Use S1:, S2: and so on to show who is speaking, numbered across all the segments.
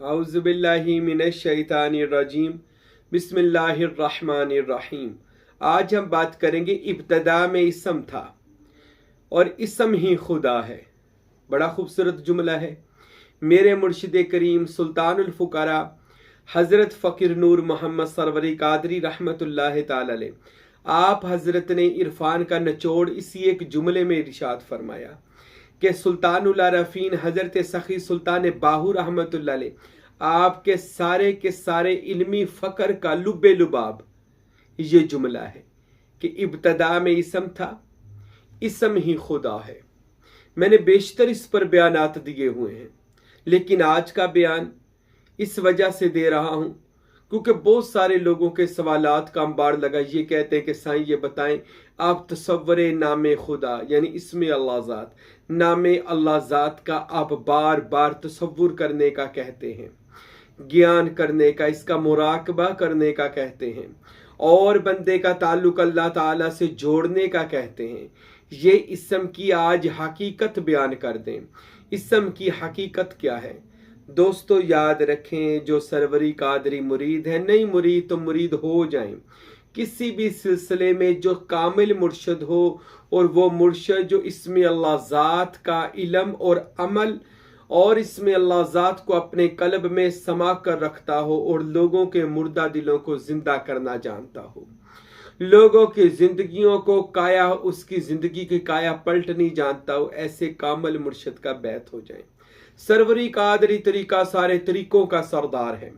S1: औज़ुबिल्लाहि मिनश्शैतानिर्रजीम बिस्मिल्लाहिर्रहमानिर्रहीम। आज हम बात करेंगे इब्तदा में इसम था और इसम ही खुदा है। बड़ा खूबसूरत जुमला है। मेरे मुर्शिद करीम सुल्तानुल फुकारा हज़रत फ़कीर नूर मोहम्मद सरवरी कादरी रहमतुल्लाह ताला अलैह आप हज़रत ने इरफान का निचोड़ इसी एक जुमले में इरशाद फरमाया कि सुल्तानुल आरफीन हज़रत सखी सुल्तान बाहू रहमतुल्लाह अलैह आपके सारे के सारे इल्मी फ़क्र का लुब्बे लुबाब ये जुमला है कि इब्तदा में इसम था, इसम ही खुदा है। मैंने बेशतर इस पर बयानात दिए हुए हैं, लेकिन आज का बयान इस वजह से दे रहा हूं क्योंकि बहुत सारे लोगों के सवालात का अंबार लगा। ये कहते हैं कि साईं ये बताएं आप तसव्वुरे नामे खुदा यानी इसमें अल्लाह ज़ात, नामे अल्लाह ज़ात का आप बार बार तसव्वुर करने का कहते हैं, ज्ञान करने का, इसका मुराकबा करने का कहते हैं और बंदे का ताल्लुक अल्लाह ताला से जोड़ने का कहते हैं। ये इसम की आज हकीकत बयान कर दें। इसम की हकीकत क्या है दोस्तों? याद रखें, जो सरवरी कादरी मुरीद है, नहीं मुरीद तो मुरीद हो जाएं। किसी भी सिलसिले में जो कामिल मुर्शद हो और वो मुर्शद जो इसमें अल्लाह ज़ात का इल्म और अमल और इसमें अल्लाह ज़ात को अपने कल्ब में समा कर रखता हो और लोगों के मुर्दा दिलों को जिंदा करना जानता हो, लोगों की जिंदगियों को काया, उसकी जिंदगी की काया पलटनी जानता हो, ऐसे कामिल मुर्शद का बैत हो जाए। सरवरी कादरी तरीका सारे तरीकों का सरदार है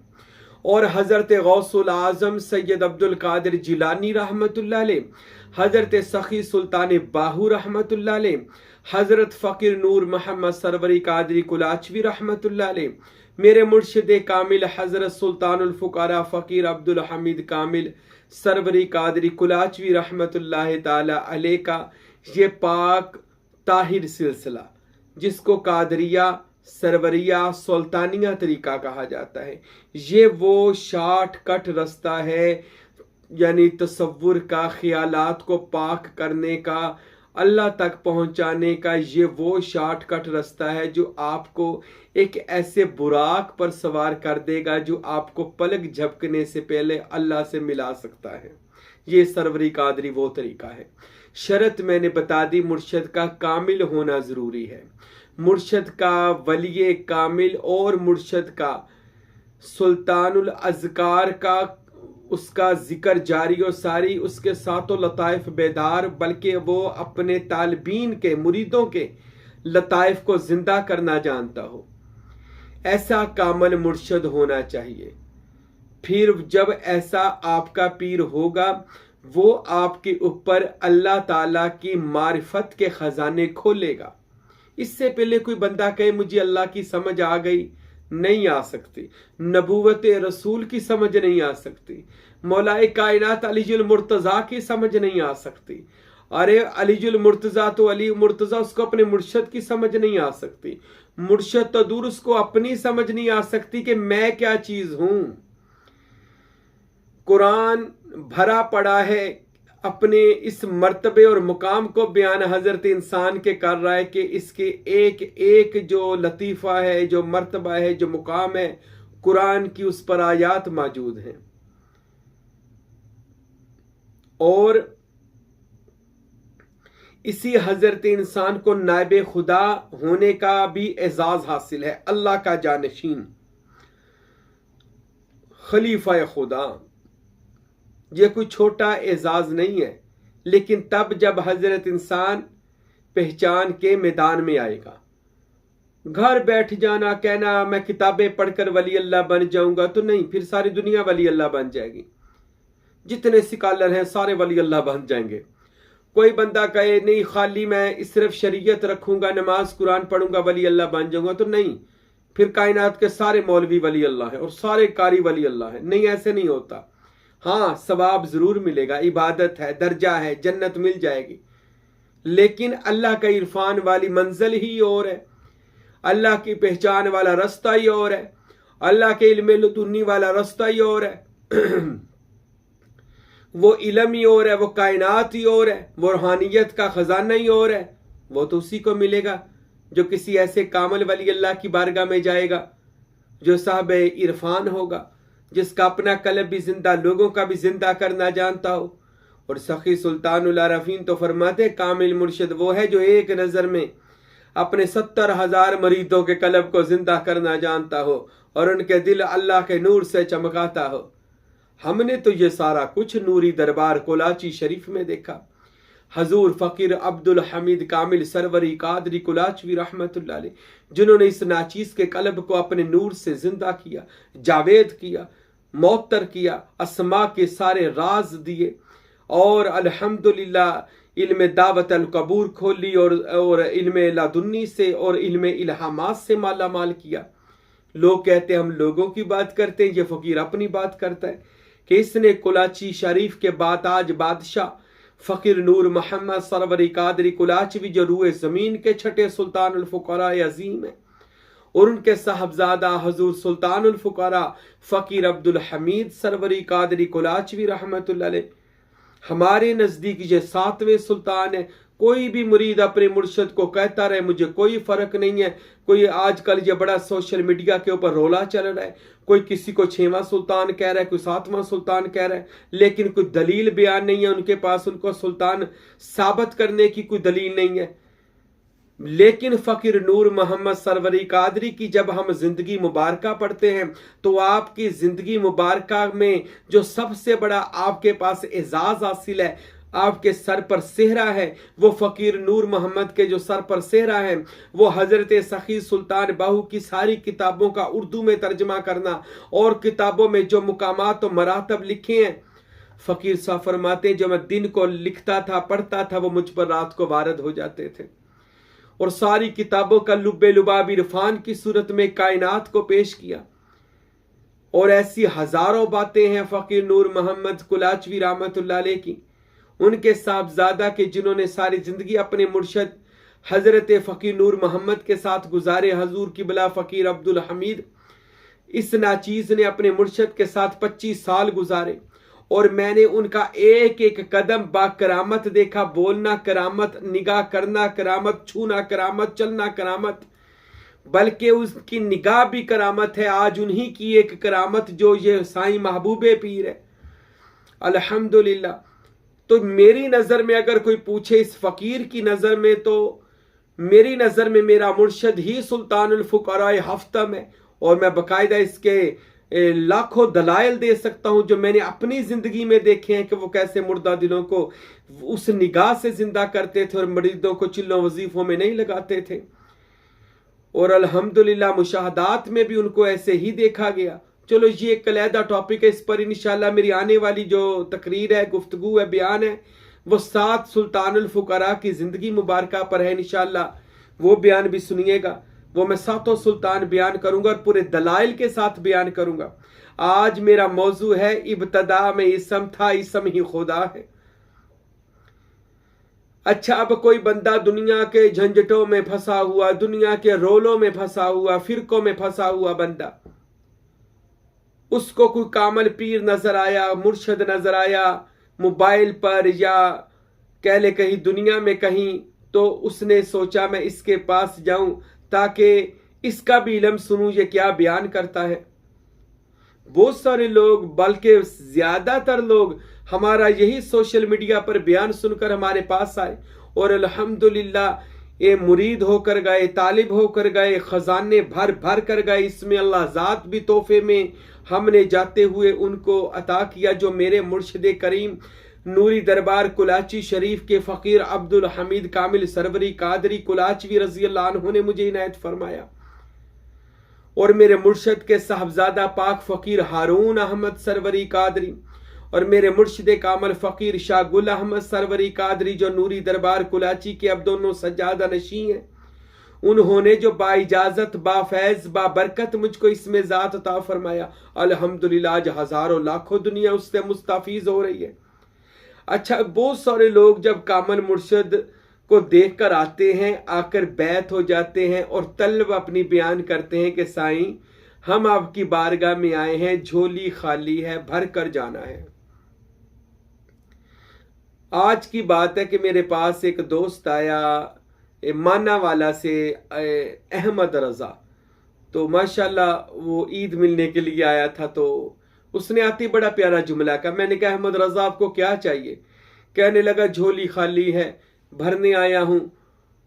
S1: और हजरत गौसुल आजम सैयद अब्दुल कादिर जिलानी रहमतुल्लाह अलैह, हजरत सखी सुल्तान बाहू रहमतुल्लाह अलैह, हजरत फ़कीर नूर मोहम्मद सरवरी कादरी कुलाचवी रहमतुल्लाह अलैह, मेरे मुर्शिद कामिल हजरत सुल्तानुल फुकारा फ़कीर अब्दुल हमीद कामिल सरवरी कादरी कुलाचवी रहमतुल्लाह ताला अलैह का ये पाक ताहिर सिलसिला, जिसको कादरिया सरवरिया सुल्तानिया तरीका कहा जाता है, ये वो शार्ट कट रास्ता है, यानी तसव्वुर का, ख्यालात को पाक करने का, अल्लाह तक पहुंचाने का। ये वो शार्ट कट रास्ता है जो आपको एक ऐसे बुराक पर सवार कर देगा जो आपको पलक झपकने से पहले अल्लाह से मिला सकता है। ये सरवरी कादरी वो तरीका है। शर्त मैंने बता दी, मुर्शद का कामिल होना जरूरी है। मुर्शद का वली कामिल और मुर्शद का सुल्तानुल अज़कार का उसका जिक्र जारी और सारी, उसके साथों लताइफ बेदार, बल्कि वो अपने तालिबीन के मुरीदों के लताइफ को जिंदा करना जानता हो, ऐसा कामिल मुर्शद होना चाहिए। फिर जब ऐसा आपका पीर होगा, वो आपके ऊपर अल्लाह ताला की मारिफत के खजाने खोलेगा। इससे पहले कोई बंदा कहे मुझे अल्लाह की समझ आ गई, नहीं आ सकती। नबूवत रसूल की समझ नहीं आ सकती। मौलाए कायनात अलीजुल मुर्तज़ा की समझ नहीं आ सकती। अरे अलीजुल मुर्तज़ा तो अली मुर्तज़ा, उसको अपने मुर्शद की समझ नहीं आ सकती। मुर्शद तो दूर, उसको अपनी समझ नहीं आ सकती कि मैं क्या चीज हूं। कुरान भरा पड़ा है अपने इस मर्तबे और मुकाम को बयान हजरत इंसान के कर रहा है कि इसके एक एक जो लतीफ़ा है, जो मर्तबा है, जो मुकाम है, कुरान की उस पर आयात मौजूद हैं। और इसी हजरत इंसान को नायब खुदा होने का भी एजाज हासिल है। अल्लाह का जानशीन, खलीफा खुदा, ये कोई छोटा एजाज नहीं है। लेकिन तब जब हजरत इंसान पहचान के मैदान में आएगा। घर बैठ जाना, कहना मैं किताबें पढ़कर वली अल्लाह बन जाऊंगा, तो नहीं, फिर सारी दुनिया वली अल्लाह बन जाएगी। जितने सिकालर हैं सारे वली अल्लाह बन जाएंगे। कोई बंदा कहे नहीं खाली मैं सिर्फ शरीयत रखूंगा, नमाज कुरान पढ़ूंगा, वली अल्लाह बन जाऊंगा, तो नहीं, फिर कायनात के सारे मौलवी वली अल्लाह है और सारे कारी वली अल्लाह है। नहीं, ऐसे नहीं होता। हाँ, सवाब जरूर मिलेगा, इबादत है, दर्जा है, जन्नत मिल जाएगी, लेकिन अल्लाह का इरफान वाली मंजिल ही और है, अल्लाह की पहचान वाला रास्ता ही और है, अल्लाह के इल्म लदुन्नी वाला रास्ता ही और है। वो इल्म ही और है, वो कायनात ही और है, वो रूहानियत का खजाना ही और है। वो तो उसी को मिलेगा जो किसी ऐसे कामिल वली अल्लाह की बारगाह में जाएगा। जो साहब इरफान होगा, जिसका अपना कल्ब भी जिंदा, लोगों का भी जिंदा करना जानता हो। और सखी सुल्तानुल आरफीन तो फरमाते कामिल मुर्शिद वो है जो एक नज़र में अपने 70,000 मरीदों के कल्ब को जिंदा करना जानता हो और उनके दिल अल्लाह के नूर से चमकाता हो। हमने तो ये सारा कुछ नूरी दरबार कुलाची शरीफ में देखा। हजूर फ़कीर अब्दुल हमीद कामिल सरवरी कादरी कुलाचवी रहमतुल्लाह अलैह, जिन्होंने इस नाचीज़ के कल्ब को अपने नूर से जिंदा किया, जावेद किया, मौतर किया, अस्मा के सारे राज दिए और अल्हम्दुलिल्लाह इल्म दावत अल कबूर खोली और इल्म लादुन्नी से और इल्म इल्हामात से माला माल किया। लोग कहते हैं हम लोगों की बात करते हैं, ये फ़कीर अपनी बात करता है कि इसने कुलाची शरीफ के बाद आज बादशाह फ़कीर नूर मोहम्मद सरवरी कादरी कुलाचवी जो रूए ज़मीन के छठे सुल्तानुल फ़ुक़रा अज़ीम है और उनके साहबजादा हजूर सुल्तानुल फ़ुक़रा फ़कीर अब्दुल हमीद सरवरी कादरी कुलाचवी रहमतुल्लाह अलैह हमारे नज़दीक ये 7वें सुल्तान है। कोई भी मुरीद अपने मुर्शद को कहता रहे मुझे कोई फ़र्क नहीं है। कोई आजकल ये बड़ा सोशल मीडिया के ऊपर रोला चल रहा है, कोई किसी को 6वां सुल्तान कह रहा है, कोई 7वां सुल्तान कह रहा है, लेकिन कोई दलील बयान नहीं है उनके पास, उनको सुल्तान साबित करने की कोई दलील नहीं है। लेकिन फ़कीर नूर मोहम्मद सरवरी कादरी की जब हम ज़िंदगी मुबारका पढ़ते हैं तो आपकी ज़िंदगी मुबारका में जो सबसे बड़ा आपके पास एजाज़ हासिल है, आपके सर पर सेहरा है, वो फ़कीर नूर मोहम्मद के जो सर पर सेहरा है वो हज़रत सखी सुल्तान बाहू की सारी किताबों का उर्दू में तर्जमा करना और किताबों में जो मुकामात और मरातब लिखे हैं। फ़कीर साहब फरमाते जो मैं दिन को लिखता था, पढ़ता था, वो मुझ पर रात को वारद हो जाते थे और सारी किताबों का लुब्बे लुबाब इरफान की सूरत में कायनात को पेश किया। और ऐसी हजारों बातें हैं फ़कीर नूर मोहम्मद कुलाचवी रहमतुल्लाह अलैह की, उनके साहबजादा के जिन्होंने सारी जिंदगी अपने मुर्शद हजरत फ़कीर नूर मोहम्मद के साथ गुजारे। हजूर किबला फ़कीर अब्दुल हमीद इस नाचीज़ ने अपने मुर्शद के साथ 25 साल गुजारे और मैंने उनका एक एक कदम बाकरामत देखा। बोलना करामत, निगाह करना करामत, छूना करामत, चलना करामत, बल्कि उसकी निगाह भी करामत है। आज उन्हीं की एक करामत जो ये साईं महबूबे पीर है अल्हम्दुलिल्लाह। तो मेरी नज़र में अगर कोई पूछे इस फ़कीर की नज़र में, तो मेरी नज़र में मेरा मुर्शद ही सुल्तानुल फ़ुक़रा हफ्तम है और मैं बाकायदा इसके लाखों दलाइल दे सकता हूं जो मैंने अपनी जिंदगी में देखे हैं कि वो कैसे मुर्दा दिलों को उस निगाह से जिंदा करते थे और मरीजों को चिल्लों वजीफों में नहीं लगाते थे। और अल्हम्दुलिल्लाह मुशाहदात में भी उनको ऐसे ही देखा गया। चलो ये एक अलहदा टॉपिक है, इस पर इंशाल्लाह मेरी आने वाली जो तकरीर है, गुफ्तगू है, बयान है, वो 7 सुल्तानुल फ़ुक़रा की ज़िंदगी मुबारका पर है। इंशाल्लाह वो बयान भी सुनिएगा। वो मैं 7 सुल्तान बयान करूंगा और पूरे दलाइल के साथ बयान करूंगा। आज मेरा मौजू है इब्तदा में इसम था, इसम ही खुदा है। अच्छा, अब कोई बंदा दुनिया के झंझटों में फंसा हुआ, दुनिया के रोलों में फंसा हुआ, फिरकों में फंसा हुआ बंदा, उसको कोई कामल पीर नजर आया, मुर्शद नजर आया मोबाइल पर या कह ले कहीं दुनिया में कहीं, तो उसने सोचा मैं इसके पास जाऊं ताकि इसका भी इल्म सुनूं ये क्या बयान करता है। बहुत सारे लोग, बल्कि ज्यादातर लोग हमारा यही सोशल मीडिया पर बयान सुनकर हमारे पास आए और अल्हम्दुलिल्लाह ये मुरीद होकर गए, तालिब होकर गए, खजाने भर भर कर गए। इसमें अल्लाह ज़ात भी तोहफे में हमने जाते हुए उनको अता किया जो मेरे मुर्शिद करीम नूरी दरबार कुलाची शरीफ के फ़कीर अब्दुल हमीद कामिल सरवरी कादरी कुलाचवी रज़ी अल्लाह अन्हु ने मुझे इनायत फरमाया। और मेरे मुर्शद के साहबजादा पाक फ़कीर हारून अहमद सरवरी कादरी और मेरे मुर्शिद कामल फ़कीर शाह गुल अहमद सरवरी कादरी जो नूरी दरबार कुलाची के अब दोनों सज्जादा नशी हैं, उन्होंने जो बाइजाज़त, बाफैज़, बाबरकत मुझको इसमें ज़ात अता फरमाया। अल्हम्दुलिल्लाह आज हज़ारों लाखों दुनिया उससे मुस्ताफीज़ हो रही है। अच्छा, बहुत सारे लोग जब कामल मुर्शद को देखकर आते हैं, आकर बैत हो जाते हैं और तलब अपनी बयान करते हैं कि साईं हम आपकी बारगाह में आए हैं, झोली खाली है, भर कर जाना है। आज की बात है कि मेरे पास एक दोस्त आया माना वाला से, अहमद रजा, तो माशाल्लाह वो ईद मिलने के लिए आया था, तो उसने आती बड़ा प्यारा जुमला कहा। मैंने कहा अहमद रजा आपको क्या चाहिए? कहने लगा झोली खाली है, भरने आया हूं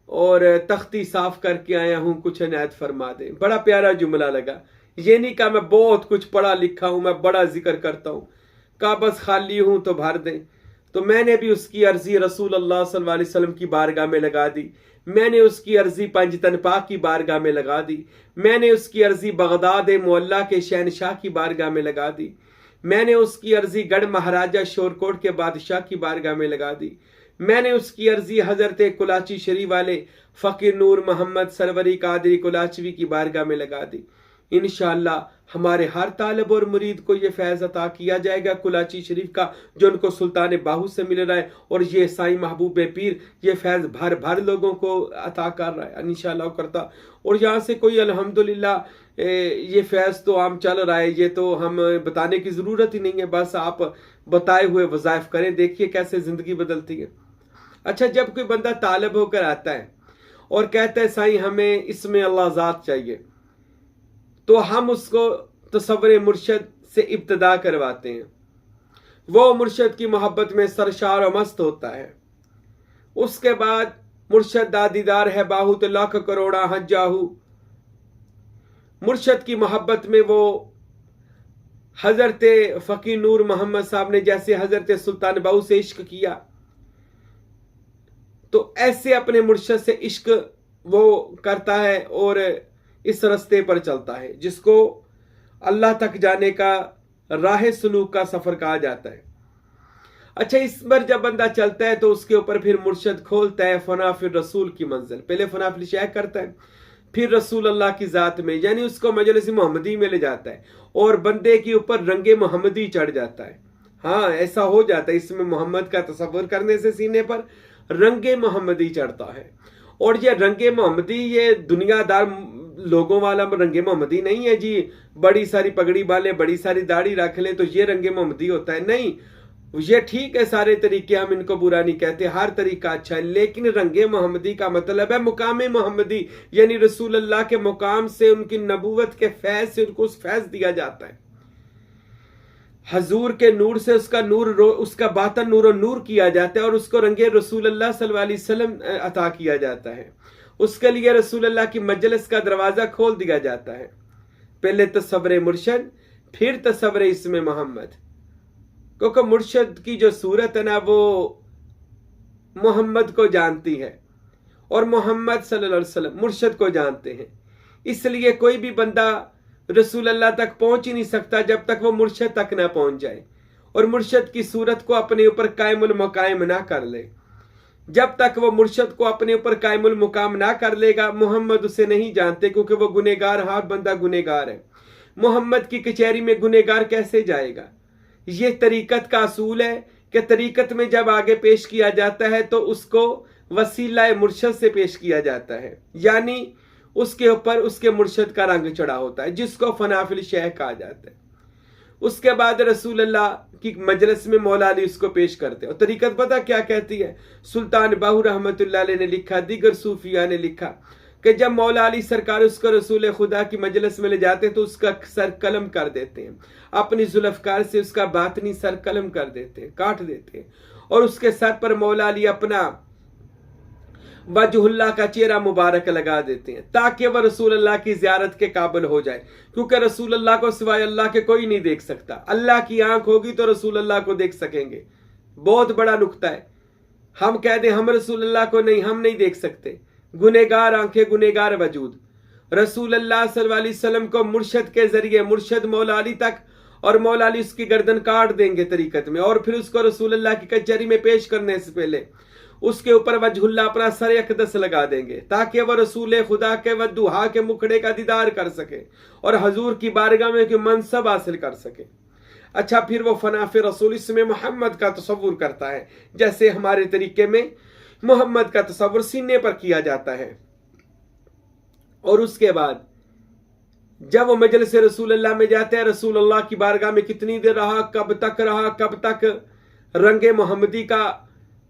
S1: और तख्ती साफ करके आया हूं, कुछ इनायत फरमा दे। बड़ा प्यारा जुमला लगा। ये नहीं कहा मैं बहुत कुछ पढ़ा लिखा हूं, मैं बड़ा जिक्र करता हूं, कहा बस खाली हूं तो भर दे। तो मैंने भी उसकी अर्जी रसूल अल्लाह सल्लल्लाहु अलैहि वसल्लम की बारगाह में लगा दी, मैंने उसकी अर्जी पंजतन पाक की बारगाह में लगा दी, मैंने उसकी अर्जी बगदाद मोहल्ला के शहनशाह की बारगाह में लगा दी, मैंने उसकी अर्जी गढ़ महाराजा शोरकोट के बादशाह की बारगाह में लगा दी, मैंने उसकी अर्जी हजरत कुलाची शरीफ वाले फ़कीर नूर मोहम्मद सरवरी कादरी कुलाचवी की बारगाह में लगा दी। इंशाअल्लाह हमारे हर तालिब और मुरीद को ये फैज़ अता किया जाएगा कुलाची शरीफ का, जो उनको सुल्तान बाहू से मिल रहा है, और ये साईं महबूब पीर ये फैज़ भर भर लोगों को अता कर रहा है इंशाअल्लाह करता। और यहाँ से कोई अल्हम्दुलिल्लाह ये फैज़ तो आम चल रहा है, ये तो हम बताने की ज़रूरत ही नहीं है, बस आप बताए हुए वज़ाइफ करें, देखिए कैसे ज़िंदगी बदलती है। अच्छा, जब कोई बंदा तालिब होकर आता है और कहता है साईं हमें इसमें अल्लाह ज़ात चाहिए, तो हम उसको तसव्वुर मुर्शद से इब्तिदा करवाते हैं। वो मुर्शद की मोहब्बत में सरशार और मस्त होता है। उसके बाद मुर्शद दादीदार है बाहू तो लाख करोड़ा हज्जाहू। मुर्शद की मोहब्बत में वो हजरत फ़कीर नूर मोहम्मद साहब ने जैसे हजरत सुल्तान बाहू से इश्क किया, तो ऐसे अपने मुर्शद से इश्क वो करता है और इस रास्ते पर चलता है, जिसको अल्लाह तक जाने का राह सलूक का सफर कहा जाता है। अच्छा, इस पर जब बंदा चलता है तो उसके ऊपर फिर मुर्शद खोलता है फना फिर रसूल की मंजिल। पहले फना फिर शेख करता है, फिर रसूल अल्लाह की जात में, यानी उसको मजलिस मोहम्मदी में ले जाता है और बंदे के ऊपर रंगे मोहम्मदी चढ़ जाता है। हाँ, ऐसा हो जाता है, इसमें मोहम्मद का तसव्वुर करने से सीने पर रंगे मोहम्मदी चढ़ता है। और ये रंगे मोहम्मदी ये दुनियादार लोगों वाला रंगे मोहम्मदी नहीं है जी, बड़ी सारी पगड़ी वाले बड़ी सारी दाढ़ी रख ले तो ये रंगे मोहम्मदी होता है, नहीं। ये ठीक है, सारे तरीके हम इनको बुरा नहीं कहते, हर तरीका अच्छा है, लेकिन रंगे मोहम्मदी का मतलब है मुकाम मोहम्मदी, यानी रसूल अल्लाह के मुकाम से, उनकी नबूवत के फैज से उनको उस फैज दिया जाता है। हजूर के नूर से उसका नूर उसका बातन नूर और नूर किया जाता है और उसको रंगे रसूल अल्लाह सल्लल्लाहु अलैहि वसल्लम अता किया जाता है। उसके लिए रसूल अल्लाह की मजलिस का दरवाजा खोल दिया जाता है। पहले तसव्वुर मुर्शद, फिर तसव्वुर इस्म मोहम्मद, क्योंकि मुर्शद की जो सूरत है ना वो मोहम्मद को जानती है और मोहम्मद सल्लल्लाहु अलैहि वसल्लम मुर्शद को जानते हैं। इसलिए कोई भी बंदा रसूल अल्लाह तक पहुंच ही नहीं सकता जब तक वो मुर्शद तक ना पहुंच जाए और मुर्शद की सूरत को अपने ऊपर कायमुल मकाम ना कर ले। जब तक वो मुर्शद को अपने ऊपर कायमुल मुकाम ना कर लेगा, मोहम्मद उसे नहीं जानते, क्योंकि वो गुनेगार, हर बंदा गुनेगार है। मोहम्मद की कचहरी में गुनेगार कैसे जाएगा? ये तरीकत का असूल है कि तरीकत में जब आगे पेश किया जाता है तो उसको वसीला मुर्शद से पेश किया जाता है, यानी उसके ऊपर उसके मुर्शद का रंग चढ़ा होता है, जिसको फनाफिल शेख कहा जाता है। उसके बाद रसूल अल्लाह की मजलिस में मौला अली उसको पेश करते हैं। और तरीकत पता क्या कहती है? सुल्तान बाहू रहमतुल्लाह अलैह ने लिखा, दीगर सूफिया ने लिखा कि जब मौला अली सरकार उसको रसूल खुदा की मजलिस में ले जाते हैं तो उसका सर कलम कर देते हैं, अपनी जुल्फकार से उसका बातनी सर कलम कर देते हैं, काट देते हैं, और उसके सर पर मौला अली अपना वजहुल्लाह का चेहरा मुबारक लगा देते हैं ताकि वह रसूल अल्लाह की ज़ियारत के काबिल हो जाए, क्योंकि रसूल अल्लाह को सिवाय अल्लाह के कोई नहीं देख सकता। अल्लाह की आंख होगी तो रसूल अल्लाह को देख सकेंगे। बहुत बड़ा नुक्ता है। हम कह दें हम रसूल अल्लाह को नहीं, हम नहीं देख सकते। गुनेगार आंखें, गुनेगार वजूद। रसूल अल्लाह सल्लल्लाहु अलैहि वसल्लम को मुर्शद के जरिए, मुर्शद मौला अली तक, और मौला अली उसकी गर्दन काट देंगे तरीकत में, और फिर उसको रसूल अल्लाह की कचहरी में पेश करने से पहले उसके ऊपर वजहुल्लाह अपना सर अक़दस लगा देंगे ताकि वह रसूल खुदा के व दुहा के मुखड़े का दीदार कर सके और हजूर की बारगाह में मनसब हासिल कर सके। अच्छा, फिर वो फनाफे रसूल इसमें मोहम्मद का तसव्वुर करता है, जैसे हमारे तरीके में मोहम्मद का तसव्वुर सीने पर किया जाता है। और उसके बाद जब वो मजलिस रसूल अल्लाह में जाते हैं, रसूल अल्लाह की बारगाह में कितनी देर रहा, कब तक रहा, कब तक रंगे मोहम्मदी का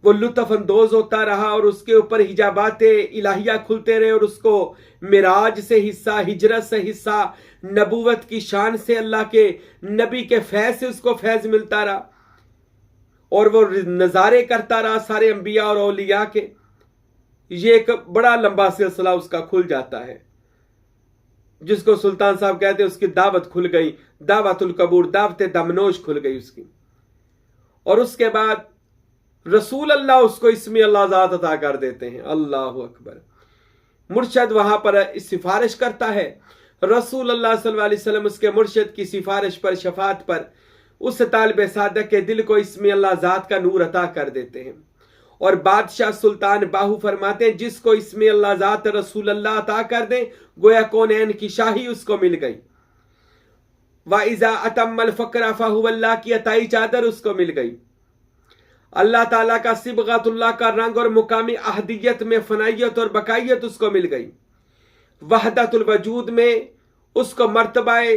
S1: वो लुत्फ अंदोज होता रहा और उसके ऊपर हिजाबात इलाहिया खुलते रहे और उसको मिराज से हिस्सा, हिजरत से हिस्सा, नबूवत की शान से, अल्लाह के नबी के फैज से उसको फैज मिलता रहा और वो नज़ारे करता रहा सारे अंबिया और औलिया के। ये एक बड़ा लंबा सिलसिला उसका खुल जाता है, जिसको सुल्तान साहब कहते हैं उसकी दावत खुल गई, दावतुल कबूर, दावत दमनोश खुल गई उसकी। और उसके बाद रसूल अल्लाह उसको इसमें अल्लाह ज़ात अता कर देते हैं। अल्लाह अकबर। मुर्शद वहां पर सिफारिश करता है, रसूल अल्लाह सल्लल्लाहु अलैहि वसल्लम उसके मुर्शद की सिफारिश पर, शफात पर उस तालिब सादक के दिल को इसमें अल्लाह ज़ात का नूर अता कर देते हैं। और बादशाह सुल्तान बाहू फरमाते हैं, जिसको इसमें अल्लाह ज़ात रसूल अल्लाह अता कर दे, गोया कौनैन की शाही उसको मिल गई। वाइजा अतम्मल फकरा फाहुवल्लाह की अताई चादर उसको मिल गई। अल्लाह ताला का सिबगातुल्लाह का रंग और मुकामी अहदियत में फनाइयत और बकाइयत उसको मिल गई। वहदतुल वजूद में उसको मर्तबाए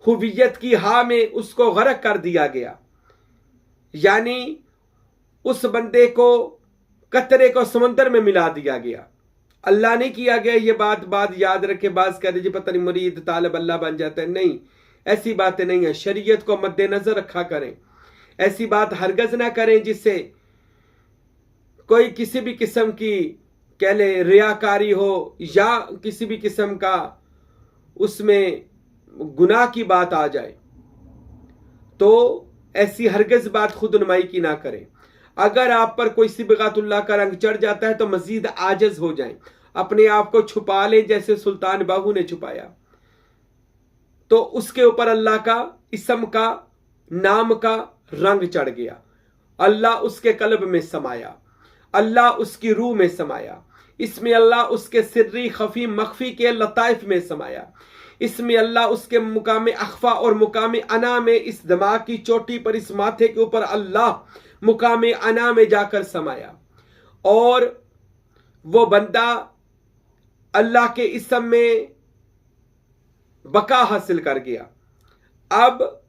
S1: हुवियत की हा में उसको गरक कर दिया गया। यानी उस बंदे को कतरे को समंदर में मिला दिया गया। अल्लाह ने किया गया। ये बात याद रखे। बात कह दीजिए पता नहीं मुरीद तालिब अल्लाह बन जाता है, नहीं, ऐसी बातें नहीं है। शरीयत को मद्देनजर रखा करें, ऐसी बात हरगज ना करें जिससे कोई किसी भी किस्म की कह ले रियाकारी हो या किसी भी किस्म का उसमें गुनाह की बात आ जाए। तो ऐसी हरगज बात खुद नुमाई की ना करें। अगर आप पर कोई सिबगातुल्लाह का रंग चढ़ जाता है तो मजीद आजज हो जाएं, अपने आप को छुपा लें जैसे सुल्तान बाहू ने छुपाया। तो उसके ऊपर अल्लाह का इसम का नाम का रंग चढ़ गया। अल्लाह उसके कल्ब में समाया, अल्लाह उसकी रूह में समाया। इसमें अल्लाह उसके सिर्री खफी मख्फी के लताइफ में समाया। इसमें अल्लाह उसके मुकाम अखफा और मुकाम अना में, इस दिमाग की चोटी पर, इस माथे के ऊपर अल्लाह मुकाम अना में जाकर समाया और वो बंदा अल्लाह के इसम में बका हासिल कर गया। अब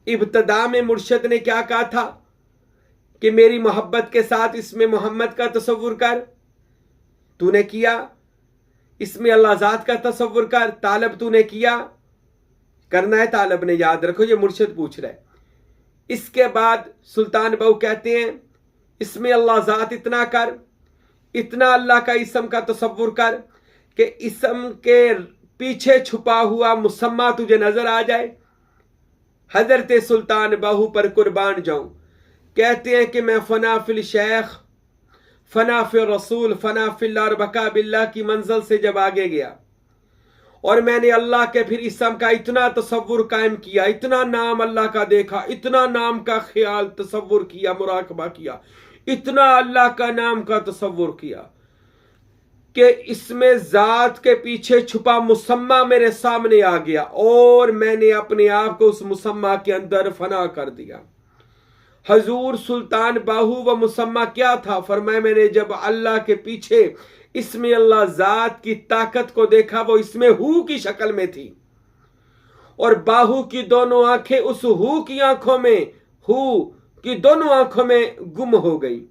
S1: इब्तदा में मुर्शद ने क्या कहा था कि मेरी मोहब्बत के साथ इसमें मोहम्मद का तसव्वुर कर, तूने किया। इसमें अल्लाह ज़ात का तसव्वुर कर, तालब तूने किया, करना है तालब ने, याद रखो ये मुर्शद पूछ रहा है। इसके बाद सुल्तान बाहू कहते हैं इसमें अल्लाह ज़ात इतना कर, इतना अल्लाह का इसम का तसव्वुर कर कि इसम के पीछे छुपा हुआ मुसम्मा तुझे नजर आ जाए। हजरत सुल्तान बाहू पर कुर्बान जाऊं, कहते हैं कि मैं फना फिल शेख, फना फिल रसूल, फना फिल और बका बिल्लाह की मंजिल से जब आगे गया और मैंने अल्लाह के फिर इसम का इतना तसव्वुर कायम किया, इतना नाम अल्लाह का देखा, इतना नाम का ख्याल तसव्वुर किया, मुराकबा किया, इतना अल्लाह का नाम का तसव्वुर किया कि इसमें जात के पीछे छुपा मुसम्मा मेरे सामने आ गया और मैंने अपने आप को उस मुसम्मा के अंदर फना कर दिया। हजूर सुल्तान बाहू व मुसम्मा क्या था? फरमाया मैंने जब अल्लाह के पीछे इसमें अल्लाह जात की ताकत को देखा, वो इसमें हू की शक्ल में थी और बाहू की दोनों आंखें उस हू की आंखों में, हू की दोनों आंखों में गुम हो गई।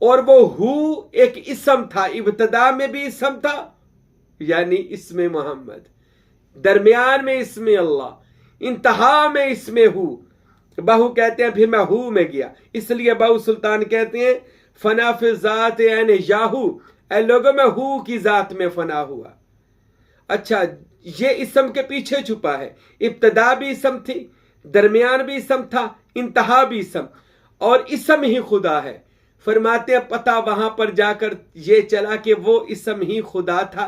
S1: और वो हू एक इसम था, इब्तदा में भी इसम था यानी इसमें मोहम्मद, दरमियान में इसमें अल्लाह, इंतहा में इसमें हू। बाहू कहते हैं फिर मैं हू में गया, इसलिए बाहू सुल्तान कहते हैं फना फिल जात यानी याहू, ऐ लोगों में हू की जात में फना हुआ। अच्छा, ये इसम के पीछे छुपा है, इब्तदा भी इसम थी, दरमियान भी इसम था, इंतहा भी इसम, और इसम ही खुदा है। फरमाते हैं पता वहां पर जाकर ये चला कि वो इसम ही खुदा था,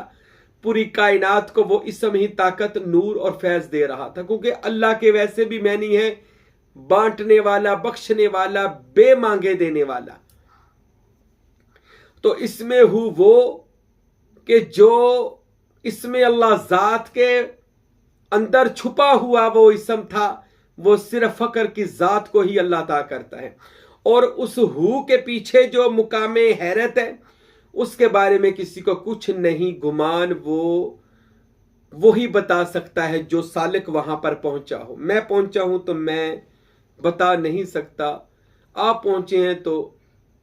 S1: पूरी कायनात को वो इसम ही ताकत, नूर और फैज दे रहा था, क्योंकि अल्लाह के वैसे भी मैनी है, बांटने वाला, बख्शने वाला, बेमांगे देने वाला। तो इसमें हूँ वो कि जो इसमें अल्लाह जात के अंदर छुपा हुआ वो इसम था, वो सिर्फ फकर की जात को ही अल्लाह अता करता है। और उस हू के पीछे जो मुकामे हैरत है उसके बारे में किसी को कुछ नहीं गुमान, वो ही बता सकता है जो सालिक वहां पर पहुंचा हो। मैं पहुंचा हूं तो मैं बता नहीं सकता, आप पहुंचे हैं तो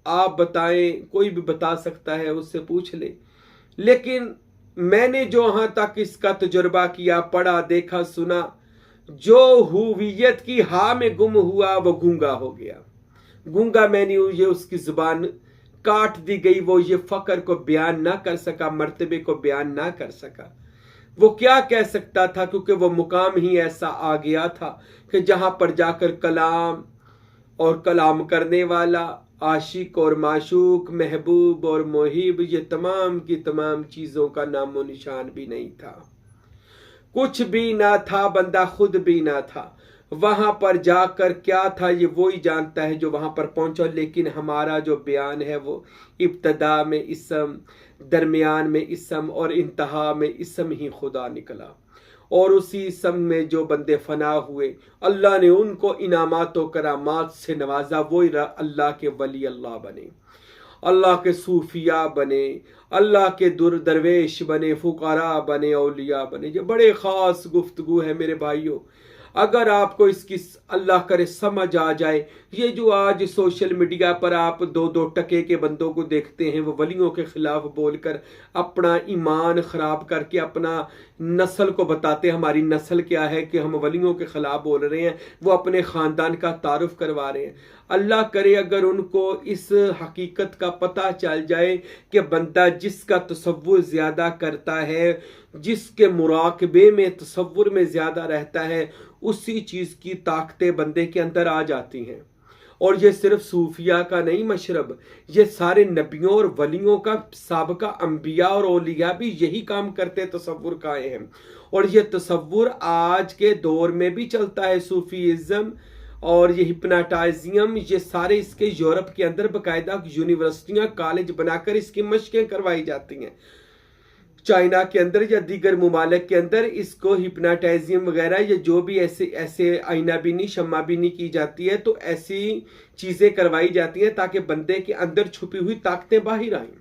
S1: आप बताएं, कोई भी बता सकता है, उससे पूछ ले। लेकिन मैंने जो वहां तक इसका तजुर्बा किया, पढ़ा, देखा, सुना, जो हुवियत की हा में गुम हुआ वो गूंगा हो गया। गूंगा मैंने ये उसकी जुबान काट दी गई, वो ये फकर को बयान ना कर सका, मर्तबे को बयान ना कर सका। वो क्या कह सकता था, क्योंकि वो मुकाम ही ऐसा आ गया था कि जहां पर जाकर कलाम और कलाम करने वाला, आशिक और माशूक, महबूब और मोहिब, ये तमाम की तमाम चीजों का नामो निशान भी नहीं था। कुछ भी ना था, बंदा खुद भी ना था। वहां पर जाकर क्या था ये वो ही जानता है जो वहां पर पहुंचा। लेकिन हमारा जो बयान है वो इब्तदा में इसम, दरमियान में इसम और इंतहा में इसम ही खुदा निकला। और उसी इसम में जो बंदे फना हुए, अल्लाह ने उनको इनामात व करामात से नवाजा, वो अल्लाह के वली अल्लाह बने, अल्लाह के सूफिया बने, अल्लाह के दरवेश बने, फुकारा बने, औलिया बने। ये बड़े ख़ास गुफ्तगू है मेरे भाइयों। अगर आपको इसकी अल्लाह करे समझ आ जाए, ये जो आज सोशल मीडिया पर आप दो दो टके के बंदों को देखते हैं, वो वलियों के खिलाफ बोलकर अपना ईमान खराब करके अपना नस्ल को बताते हैं, हमारी नस्ल क्या है कि हम वलियों के खिलाफ बोल रहे हैं, वो अपने ख़ानदान का तारुफ करवा रहे हैं। अल्लाह करे अगर उनको इस हकीकत का पता चल जाए कि बंदा जिसका तसव्वुर ज़्यादा करता है, जिसके मुराकबे में तसव्वुर में ज़्यादा रहता है, उसी चीज़ की ताकतें बंदे के अंदर आ जाती हैं। और ये सिर्फ सूफिया का नहीं मशरब, ये सारे नबियों और वलियों का, साबका अंबिया और औलिया भी यही काम करते तसव्वुर का हैं। और ये तसव्वुर आज के दौर में भी चलता है। सूफीज़म और ये हिप्नाटाइजियम, ये सारे इसके यूरोप के अंदर बाकायदा यूनिवर्सिटियां, कॉलेज बनाकर इसकी मशकें करवाई जाती हैं। चाइना के अंदर या दीगर मुमालिक के अंदर इसको हिप्नाटाइजियम वगैरह या जो भी ऐसे आईना बीनी, शम्मा बीनी की जाती है, तो ऐसी चीजें करवाई जाती हैं ताकि बंदे के अंदर छुपी हुई ताकतें बाहर आएं।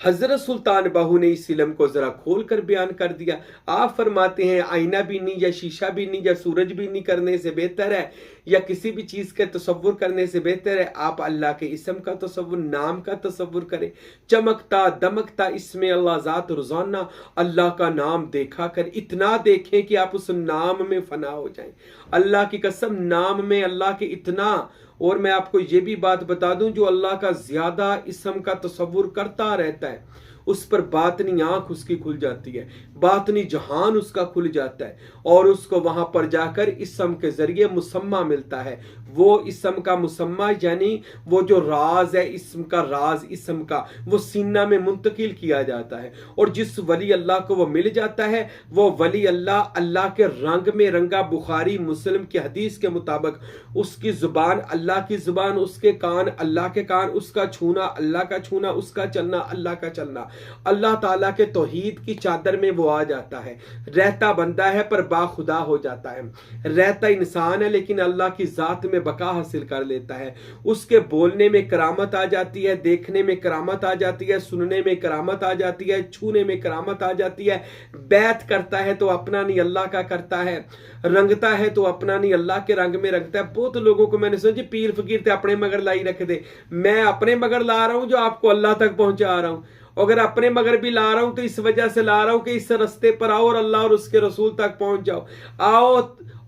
S1: हजरत सुल्तान बाहू ने इस इल्म को जरा खोल कर बयान कर दिया। आप फरमाते हैं आईना बीनी या शीशा बीनी या सूरज बीनी करने से बेहतर है या किसी भी चीज के तसव्वुर करने से बेहतर है आप अल्लाह के इसम का तसव्वुर, नाम का तसव्वुर करें। चमकता दमकता इसमें अल्लाह ज़ात रोजाना अल्लाह का नाम देखा कर, इतना देखें कि आप उस नाम में फना हो जाएं। अल्लाह की कसम, नाम में अल्लाह के इतना। और मैं आपको ये भी बात बता दूं, जो अल्लाह का ज्यादा इसम का तसव्वुर करता रहता है, उस पर बातनी आंख उसकी खुल जाती है, बातनी जहान उसका खुल जाता है, और उसको वहां पर जाकर इसम के जरिए मुसम्मा मिलता है। वो इसम का मुसम्मा यानी वो जो राज है इसम का, राज इसम का, वो सीना में मुंतकिल किया जाता है। और जिस वली अल्लाह को वो मिल जाता है, वो वली अल्लाह अल्लाह के रंग में रंगा। बुखारी मुस्लिम की हदीस के मुताबिक उसकी जुबान अल्लाह की जुबान, उसके कान अल्लाह के कान, उसका छूना अल्लाह का छूना, उसका चलना अल्लाह का चलना। अल्लाह ताला के तौहीद की चादर में वो आ जाता है। रहता बंदा है पर बाखुदा हो जाता है, रहता इंसान है लेकिन अल्लाह की जात में बका हासिल कर लेता है। उसके बोलने में करामत आ जाती है, देखने में करामत आ जाती है, सुनने में करामत आ जाती है, छूने में करामत आ जाती है। बैत करता है तो अपना नहीं अल्लाह का करता है, रंगता है तो अपना नहीं अल्लाह के रंग में रंगता है। बहुत लोगों को मैंने समझे पीर फकीर थे अपने मगर लाई रख दे, मैं अपने मगर ला रहा हूं जो आपको अल्लाह तक पहुंचा रहा हूं। अगर अपने मगर भी ला रहा हूं तो इस वजह से ला रहा हूं कि इस रास्ते पर आओ और अल्लाह और उसके रसूल तक पहुंच जाओ। आओ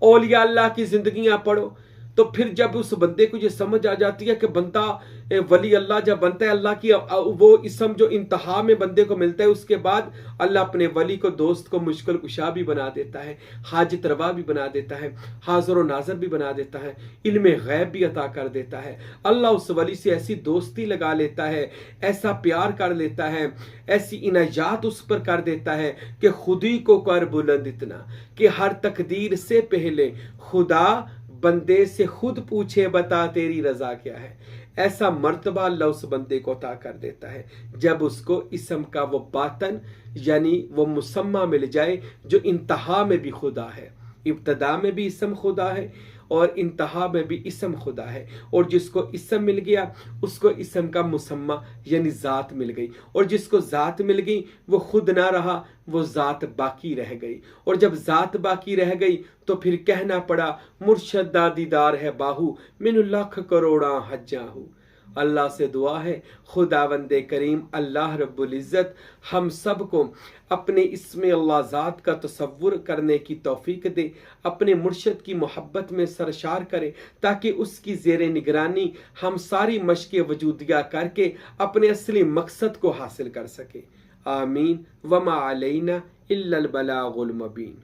S1: औलिया अल्लाह की जिंदगियां पढ़ो। तो फिर जब उस बंदे को ये समझ आ जाती है कि बंदा वली अल्लाह जब बनता है, अल्लाह की वो इसम जो इंतहा में बंदे को मिलता है, उसके बाद अल्लाह अपने वली को, दोस्त को मुश्किल कुशा भी बना देता है, हाजत रवा भी बना देता है, हाजिर और नाजर भी बना देता है, इल्म गैब भी अता कर देता है। अल्लाह उस वली से ऐसी दोस्ती लगा लेता है, ऐसा प्यार कर लेता है, ऐसी इनायात उस पर कर देता है कि खुद ही को कर बुलंद इतना कि हर तकदीर से पहले खुदा बंदे से खुद पूछे बता तेरी रजा क्या है। ऐसा मर्तबा अल्लाह उस बंदे को अता कर देता है जब उसको इसम का वो बातन यानी वो मुसम्मा मिल जाए जो इंतहा में भी खुदा है, इब्तदा में भी इसम खुदा है और इंतहा में भी इसम खुदा है। और जिसको इसम मिल गया उसको इसम का मुसम्मा यानी ज़ात मिल गई, और जिसको ज़ात मिल गई वो खुद ना रहा, वो ज़ात बाकी रह गई। और जब ज़ात बाकी रह गई तो फिर कहना पड़ा मुर्शद दा दीदार है बाहू, मैनू लाख करोड़ा हज्जाहू। अल्लाह से दुआ है खुदावंदे करीम अल्लाह रब्बुल इज़्ज़त हम सब को अपने इसमें अल्लाह ज़ात का तसव्वुर करने की तौफीक दे, अपने मुर्शद की मोहब्बत में सरशार करे, ताकि उसकी ज़ेरे निगरानी हम सारी मश्क़ वजूदिया करके अपने असली मकसद को हासिल कर सके। आमीन। वमा अलैना इल्लल बलागुल मुबीन।